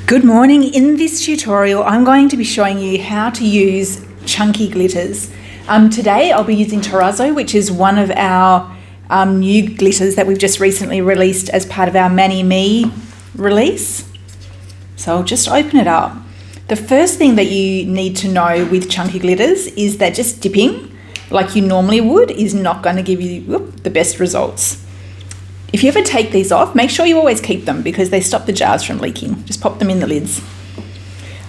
Good morning. In this tutorial, I'm going to be showing you how to use chunky glitters. Today, I'll be using Terrazzo, which is one of our new glitters that we've just recently released as part of our Mani Me release. So I'll just open it up. The first thing that you need to know with chunky glitters is that just dipping like you normally would is not going to give you the best results. If you ever take these off, make sure you always keep them because they stop the jars from leaking. Just pop them in the lids.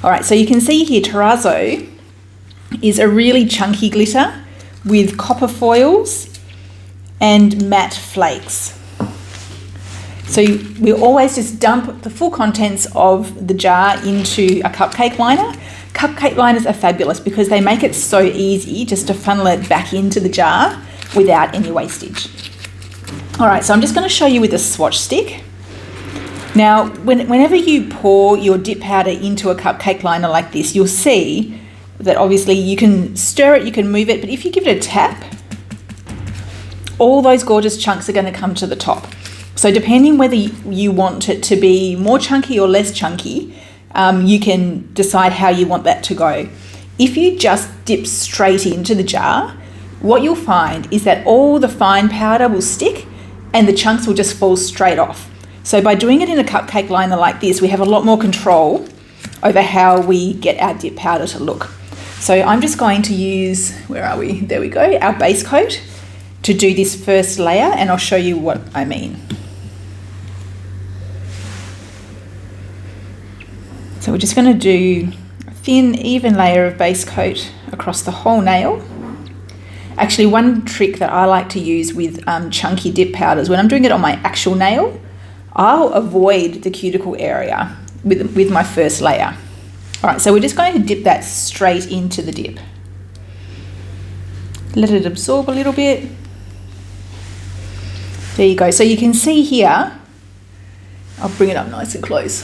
All right, so you can see here Terrazzo is a really chunky glitter with copper foils and matte flakes. So we always just dump the full contents of the jar into a cupcake liner. Cupcake liners are fabulous because they make it so easy just to funnel it back into the jar without any wastage. All right, so I'm just going to show you with a swatch stick. Now, whenever you pour your dip powder into a cupcake liner like this, you'll see that obviously you can stir it, you can move it, but if you give it a tap, all those gorgeous chunks are going to come to the top. So depending whether you want it to be more chunky or less chunky, you can decide how you want that to go. If you just dip straight into the jar, what you'll find is that all the fine powder will stick and the chunks will just fall straight off. So by doing it in a cupcake liner like this, we have a lot more control over how we get our dip powder to look. So I'm just going to use, where are we? There we go, our base coat to do this first layer, and I'll show you what I mean. So we're just going to do a thin, even layer of base coat across the whole nail. Actually, one trick that I like to use with chunky dip powders, when I'm doing it on my actual nail, I'll avoid the cuticle area with my first layer. All right, so we're just going to dip that straight into the dip. Let it absorb a little bit. There you go. So you can see here, I'll bring it up nice and close.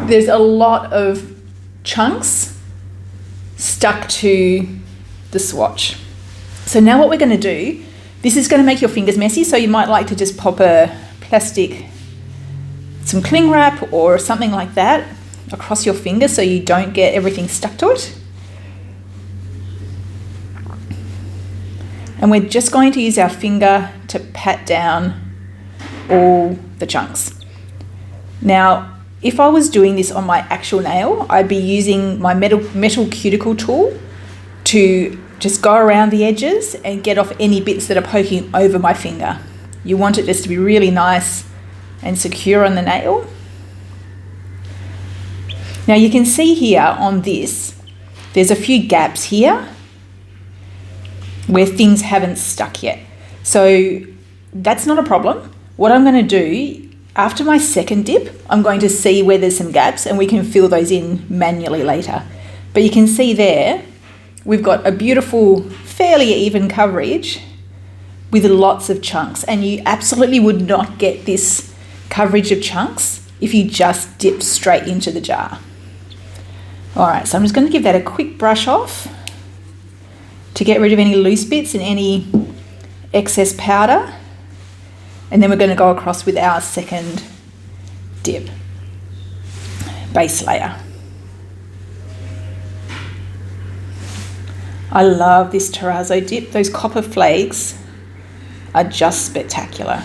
There's a lot of chunks stuck to the swatch. So now what we're going to do, this is going to make your fingers messy, so you might like to just pop a plastic, some cling wrap or something like that across your finger so you don't get everything stuck to it. And we're just going to use our finger to pat down all the chunks. Now, if I was doing this on my actual nail, I'd be using my metal cuticle tool to just go around the edges and get off any bits that are poking over my finger. You want it just to be really nice and secure on the nail. Now you can see here on this, there's a few gaps here where things haven't stuck yet. So that's not a problem. What I'm going to do, after my second dip, I'm going to see where there's some gaps and we can fill those in manually later. But you can see there, we've got a beautiful, fairly even coverage with lots of chunks, and you absolutely would not get this coverage of chunks if you just dip straight into the jar. All right, so I'm just going to give that a quick brush off to get rid of any loose bits and any excess powder, and then we're going to go across with our second dip base layer. I love this Terrazzo dip. Those copper flakes are just spectacular.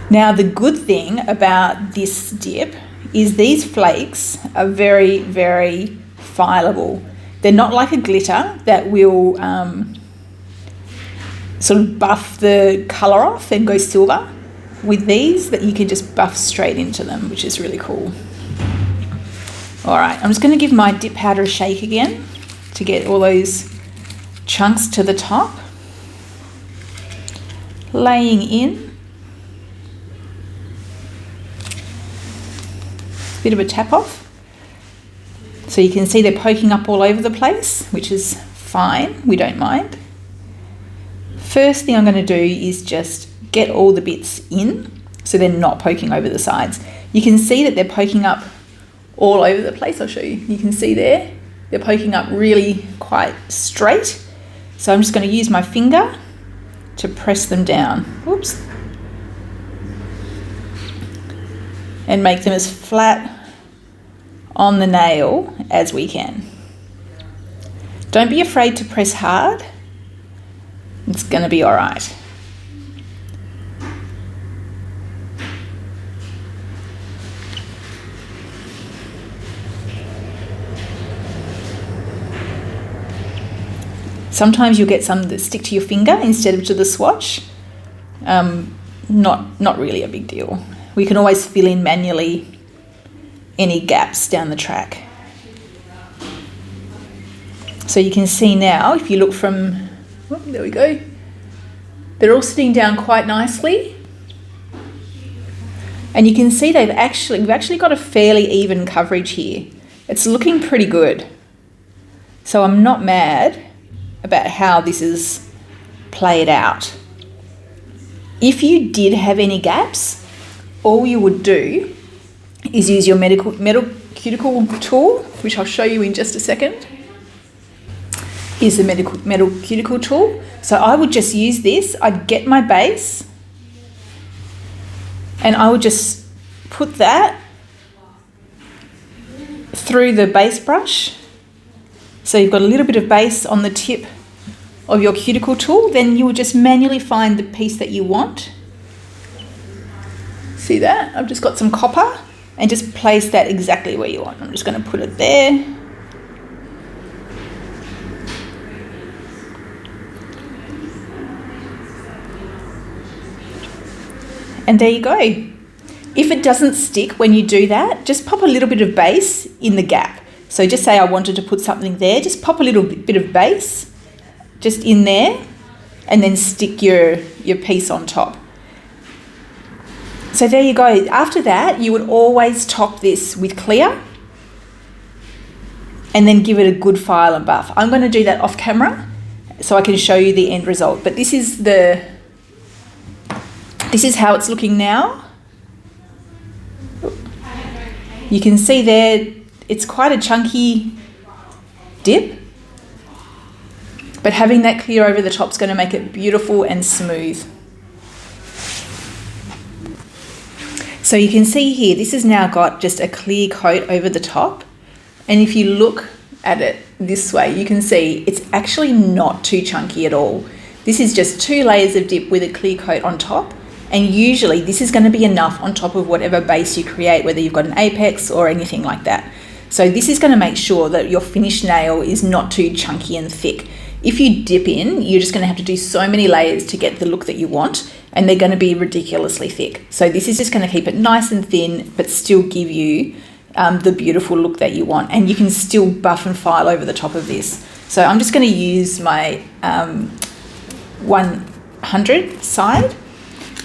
Now, the good thing about this dip is these flakes are very, very fileable. They're not like a glitter that will sort of buff the colour off and go silver. With these, that you can just buff straight into them, which is really cool. All right, I'm just going to give my dip powder a shake again to get all those chunks to the top, laying in, bit of a tap off, so you can see they're poking up all over the place, which is fine, we don't mind. First thing I'm going to do is just get all the bits in so they're not poking over the sides. You can see that they're poking up all over the place. I'll show you. You can see there, they're poking up really quite straight. So I'm just going to use my finger to press them down. Whoops. And make them as flat on the nail as we can. Don't be afraid to press hard. It's going to be all right. Sometimes you'll get some that stick to your finger instead of to the swatch. Not really a big deal. We can always fill in manually any gaps down the track. So you can see now, if you look from, oh, there we go, they're all sitting down quite nicely. And you can see we've actually got a fairly even coverage here. It's looking pretty good. So I'm not mad about how this is played out. If you did have any gaps, all you would do is use your metal cuticle tool, which I'll show you in just a second. Is the metal cuticle tool. So I would just use this. I'd get my base and I would just put that through the base brush. So you've got a little bit of base on the tip of your cuticle tool, then you will just manually find the piece that you want. See that? I've just got some copper and just place that exactly where you want. I'm just going to put it there. And there you go. If it doesn't stick when you do that, just pop a little bit of base in the gap. So just say I wanted to put something there, just pop a little bit of base just in there and then stick your piece on top. So there you go. After that, you would always top this with clear and then give it a good file and buff. I'm going to do that off camera so I can show you the end result. But this is how it's looking now. You can see there, it's quite a chunky dip, but having that clear over the top is going to make it beautiful and smooth. So you can see here, this has now got just a clear coat over the top. And if you look at it this way, you can see it's actually not too chunky at all. This is just 2 layers of dip with a clear coat on top. And usually this is going to be enough on top of whatever base you create, whether you've got an apex or anything like that. So this is going to make sure that your finished nail is not too chunky and thick. If you dip in, you're just going to have to do so many layers to get the look that you want, and they're going to be ridiculously thick. So this is just going to keep it nice and thin, but still give you the beautiful look that you want. And you can still buff and file over the top of this. So I'm just going to use my 100 side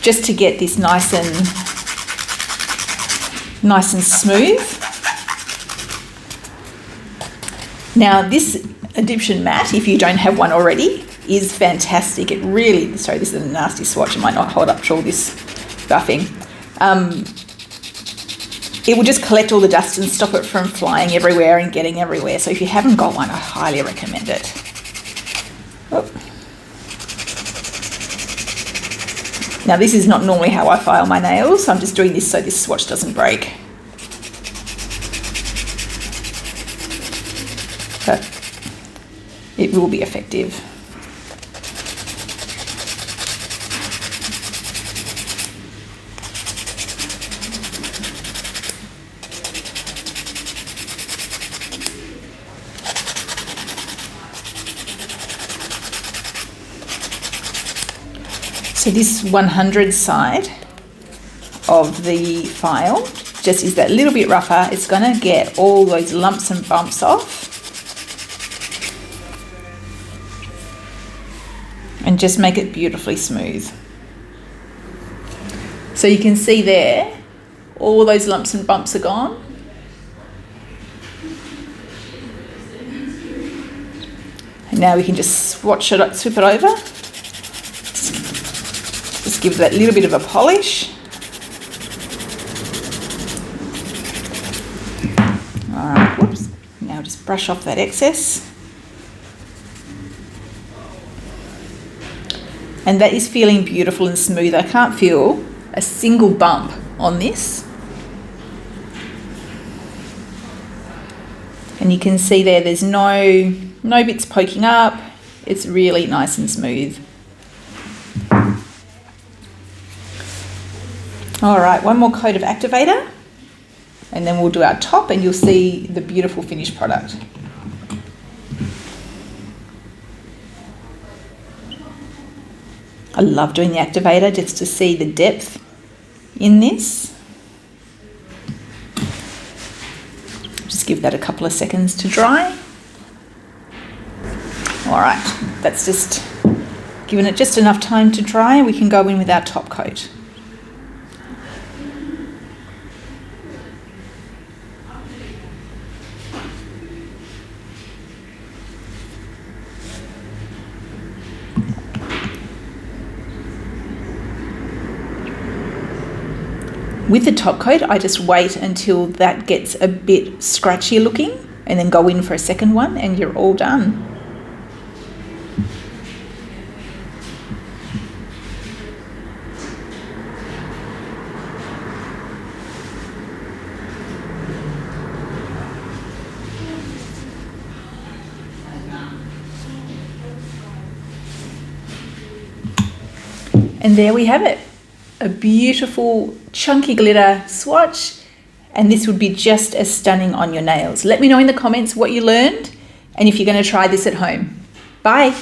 just to get this nice and smooth. Now this Egyptian mat, if you don't have one already, is fantastic. It really, sorry, this is a nasty swatch. It might not hold up to all this buffing. It will just collect all the dust and stop it from flying everywhere and getting everywhere. So if you haven't got one, I highly recommend it. Oh. Now this is not normally how I file my nails. I'm just doing this so this swatch doesn't break. But it will be effective. So this 100 side of the file just is that little bit rougher. It's going to get all those lumps and bumps off and just make it beautifully smooth. So you can see there, all those lumps and bumps are gone. And now we can just swip it over. Just give it that little bit of a polish. All right, whoops. Now just brush off that excess. And that is feeling beautiful and smooth. I can't feel a single bump on this. And you can see there's no bits poking up. It's really nice and smooth. All right, one more coat of activator, and then we'll do our top and you'll see the beautiful finished product. I love doing the activator just to see the depth in this. Just give that a couple of seconds to dry. All right, that's just given it just enough time to dry. We can go in with our top coat. With the top coat, I just wait until that gets a bit scratchy looking and then go in for a second one and you're all done. And there we have it. A beautiful chunky glitter swatch, and this would be just as stunning on your nails. Let me know in the comments what you learned and if you're going to try this at home. Bye.